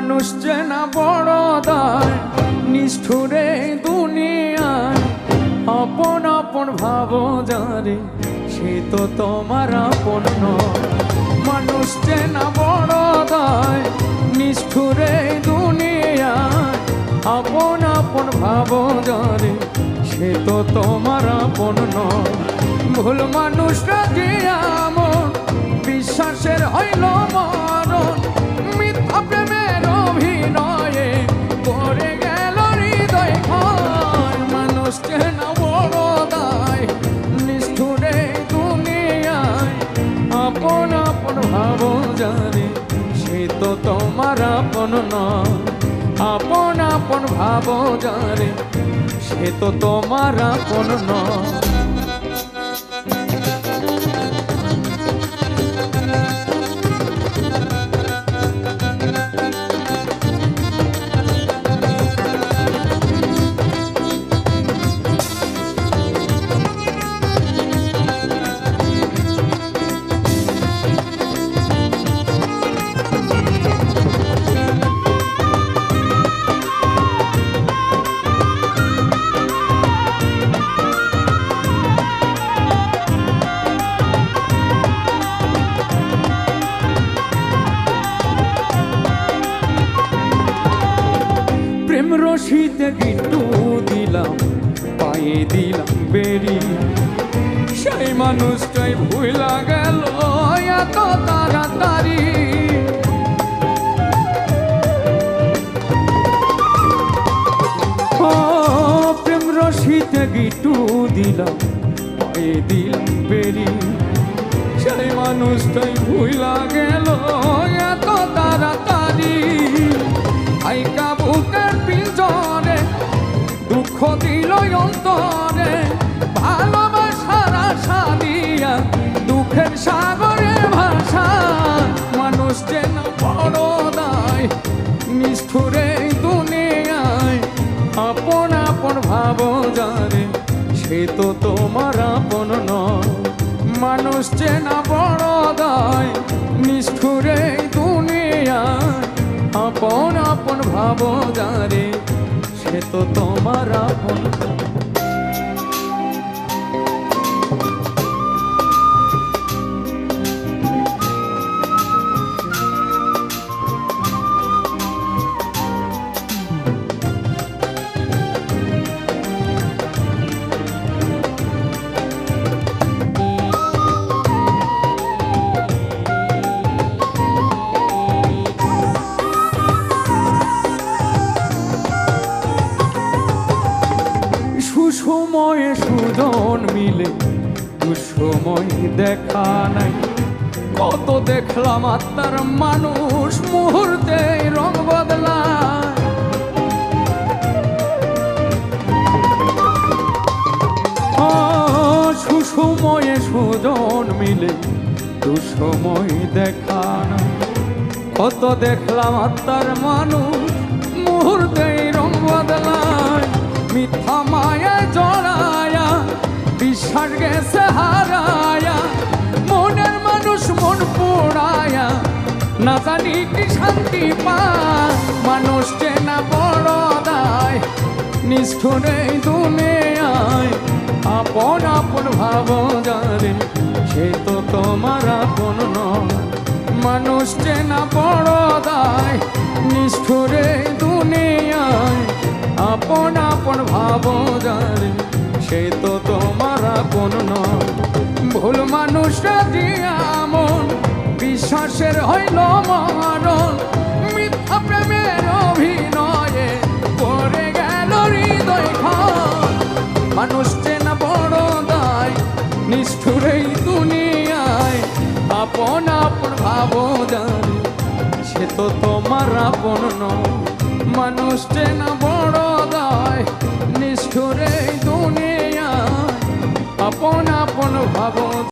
মানুষ চেনা বড় দায়, নিষ্ঠুরে দুনিয়ায় আপন আপন ভাবো যারে সে তো তোমার আপন নয়। মানুষ চেনা বড় দায়, নিষ্ঠুরে দুনিয়ায় আপন আপন ভাবো যারে সে তো তোমার আপন নয়। ভুল মানুষরা যে আমন বিশ্বাসের হইল মরণ, মিথ্যা প্রেমের অভিনয়ে পড়ে গেল হৃদয় ক্ষয়। মানুষ চেনা বড় দায়, নিষ্ঠুরে দুনিয়ায় আপন আপন ভাবো জানে সে তো তোমার আপন নয়। আপন আপন ভাবো জানে সে তো তোমার আপন নয়। প্রেম রশিতে গিট্টু দিলাম, পায়ে দিলাম বেরি, সেই মানুষটাই ভুলা গেল এত তাড়াতাড়ি। ও প্রেম রশিতে গিট্টু দিলাম, পায়ে দিলাম বেরি, সেই মানুষটাই ভুলা গেল এত তাড়াতাড়ি। আইকা বুকের পিঞ্জরে দুঃখ দিল অন্তরে, ভালোবাসার আশা দিয়া দুঃখের সাগরে ভাষা। মানুষ যেন বড় দায়, নিষ্ঠুরে দুনিয়ায় আপন আপন ভাবো জানে সে তো তোমার আপন নয়। মানুষ চেনা বড় দায়, নিষ্ঠুরে দুনিয়ায় আপন আপন ভাবো জানে সে তো তোমার আপন। সুসময়ে সুজন মিলে দুঃসময় দেখা নাই, কত দেখলাম আত্মার মানুষ মুহূর্তে রং বদলায়। সুসময়ে সুজন মিলে দুঃসময় দেখা নাই, কত দেখলাম আত্মার মানুষ মুহূর্তে রং বদলায়। মিথ্যা মায়ায় জড়ায়া বিশ্বাস গেছে হারায়া, মনের মানুষ মন পোড়ায়া না জানি কি শান্তি পায়। মানুষ চেনা বড় দায়, নিষ্ঠুরে দুনিয়ায় আপন আপন ভাবো জানে সে তো তোমার আপন নয়। মানুষ চেনা বড় দায়, নিষ্ঠুরে দুনিয়ায় আপন আপন ভাবো জানে সে তো তোমার আপন নয়। ভুল মানুষরা দিয়া মন বিশ্বাসের হইল মরণ, মিথ্যা প্রেমের অভিনয়ে পড়ে গেল হৃদয় ক্ষয়। মানুষ চেনা বড় দায়, নিষ্ঠুরে দুনিয়ায় আপন আপন ভাবো জানে সে তো তোমার আপন নয়। মানুষ চেনা বড় দায়, নিষ্ঠুরে দুনিয়ায় আপন আপন ভাবো।